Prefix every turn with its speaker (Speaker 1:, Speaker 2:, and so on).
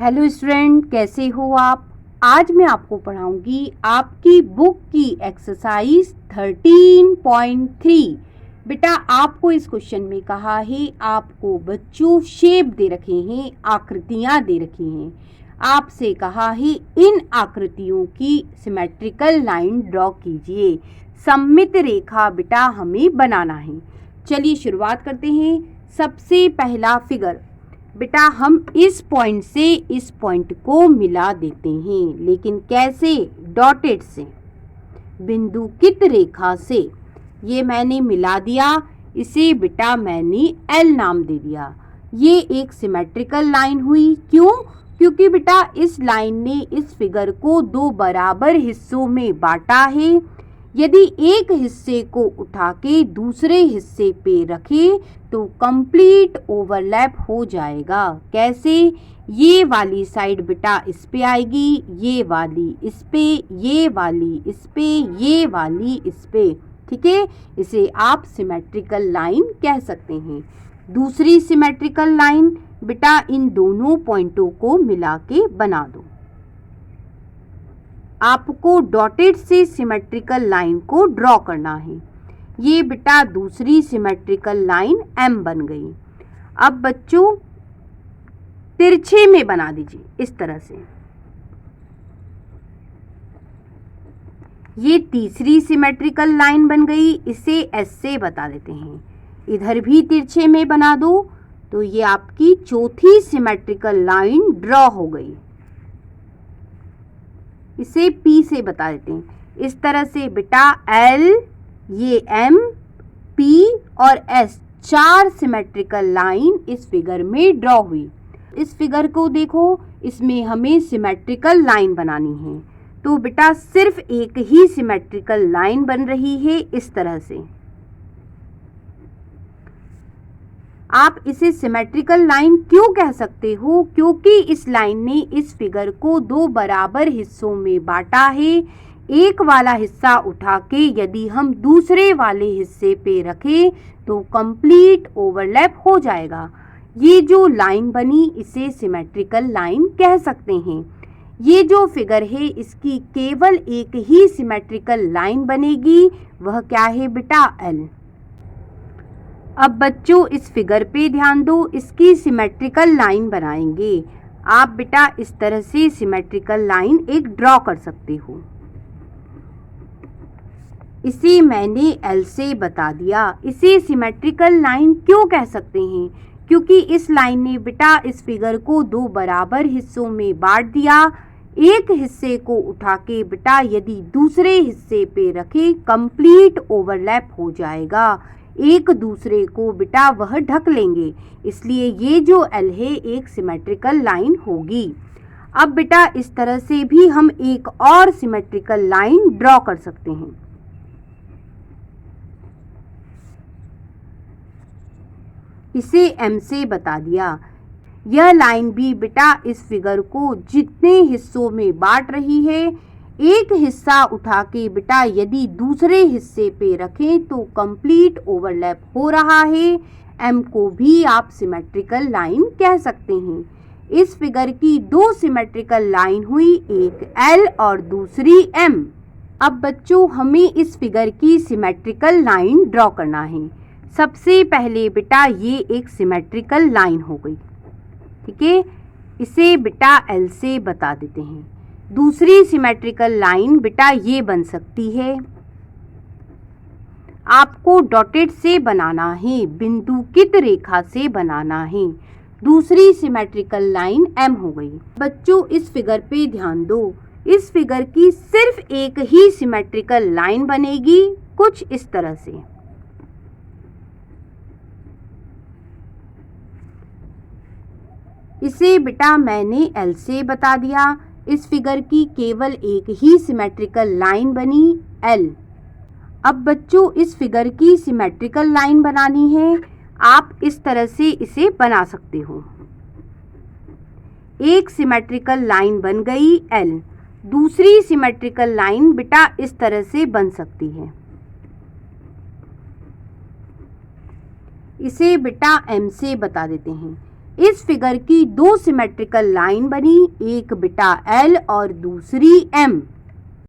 Speaker 1: Hello student, कैसे हो आप। आज मैं आपको पढ़ाऊंगी आपकी बुक की एक्सरसाइज 13.3। बेटा आपको इस क्वेश्चन में कहा है, आपको बच्चों शेप दे रखे हैं, आकृतियां दे रखी हैं। आपसे कहा है इन आकृतियों की सिमेट्रिकल लाइन ड्रॉ कीजिए। सममित रेखा बेटा हमें बनाना है। चलिए शुरुआत करते हैं। सबसे पहला फिगर, बेटा हम इस पॉइंट से इस पॉइंट को मिला देते हैं, लेकिन कैसे? डॉटेड से, बिंदुकित रेखा से। ये मैंने मिला दिया, इसे बेटा मैंने एल नाम दे दिया। ये एक सिमेट्रिकल लाइन हुई। क्यों? क्योंकि बेटा इस लाइन ने इस फिगर को दो बराबर हिस्सों में बांटा है। यदि एक हिस्से को उठा के दूसरे हिस्से पे रखें तो कंप्लीट ओवरलैप हो जाएगा। कैसे? ये वाली साइड बेटा इस पे आएगी, ये वाली इस पे, ये वाली इस पे, ये वाली इस पे। ठीक है, इसे आप सिमेट्रिकल लाइन कह सकते हैं। दूसरी सिमेट्रिकल लाइन बेटा इन दोनों पॉइंटों को मिला के बना दो। आपको डॉटेड से सिमेट्रिकल लाइन को ड्रॉ करना है। ये बेटा दूसरी सिमेट्रिकल लाइन एम बन गई। अब बच्चों तिरछे में बना दीजिए इस तरह से। ये तीसरी सिमेट्रिकल लाइन बन गई, इसे एस से बता देते हैं। इधर भी तिरछे में बना दो तो ये आपकी चौथी सिमेट्रिकल लाइन ड्रॉ हो गई। इसे पी से बता देते हैं। इस तरह से बेटा एल, ये एम, पी और एस, चार सिमेट्रिकल लाइन इस फिगर में ड्रॉ हुई। इस फिगर को देखो, इसमें हमें सिमेट्रिकल लाइन बनानी है, तो बेटा सिर्फ एक ही सिमेट्रिकल लाइन बन रही है इस तरह से। आप इसे सिमेट्रिकल लाइन क्यों कह सकते हो? क्योंकि इस लाइन ने इस फिगर को दो बराबर हिस्सों में बांटा है। एक वाला हिस्सा उठा के यदि हम दूसरे वाले हिस्से पे रखें तो कंप्लीट ओवरलैप हो जाएगा। ये जो लाइन बनी इसे सिमेट्रिकल लाइन कह सकते हैं। ये जो फिगर है इसकी केवल एक ही सिमेट्रिकल लाइन बनेगी, वह क्या है बेटा? एल। अब बच्चों इस फिगर पे ध्यान दो, इसकी सिमेट्रिकल लाइन बनाएंगे। आप बेटा इस तरह से सिमेट्रिकल लाइन एक ड्रॉ कर सकते हो। इसे मैंने एल से बता दिया। इसे सिमेट्रिकल लाइन क्यों कह सकते हैं? क्योंकि इस लाइन ने बेटा इस फिगर को दो बराबर हिस्सों में बांट दिया। एक हिस्से को उठा के बेटा यदि दूसरे हिस्से पे रखे कंप्लीट ओवरलैप हो जाएगा। एक दूसरे को बेटा वह ढक लेंगे, इसलिए ये जो एल है एक सिमेट्रिकल लाइन होगी। अब बेटा इस तरह से भी हम एक और सिमेट्रिकल लाइन ड्रॉ कर सकते हैं। इसे एम से बता दिया। यह लाइन भी बेटा इस फिगर को जितने हिस्सों में बांट रही है, एक हिस्सा उठा के बेटा यदि दूसरे हिस्से पे रखें तो कंप्लीट ओवरलैप हो रहा है। एम को भी आप सिमेट्रिकल लाइन कह सकते हैं। इस फिगर की दो सिमेट्रिकल लाइन हुई, एक एल और दूसरी एम। अब बच्चों हमें इस फिगर की सिमेट्रिकल लाइन ड्रॉ करना है। सबसे पहले बेटा ये एक सिमेट्रिकल लाइन हो गई। ठीक है, इसे बेटा एल से बता देते हैं। दूसरी सिमेट्रिकल लाइन बेटा ये बन सकती है। आपको डॉटेड से बनाना है, बिंदुकित रेखा से बनाना है। दूसरी सिमेट्रिकल लाइन एम हो गई। बच्चों इस फिगर पे ध्यान दो, इस फिगर की सिर्फ एक ही सिमेट्रिकल लाइन बनेगी, कुछ इस तरह से। इसे बेटा मैंने एल से बता दिया। इस फिगर की केवल एक ही सिमेट्रिकल लाइन बनी, एल। अब बच्चों इस फिगर की सिमेट्रिकल लाइन बनानी है। आप इस तरह से इसे बना सकते हो। एक सिमेट्रिकल लाइन बन गई, एल। दूसरी सिमेट्रिकल लाइन बेटा इस तरह से बन सकती है। इसे बेटा एम से बता देते हैं। इस फिगर की दो सिमेट्रिकल लाइन बनी, एक बेटा L और दूसरी M।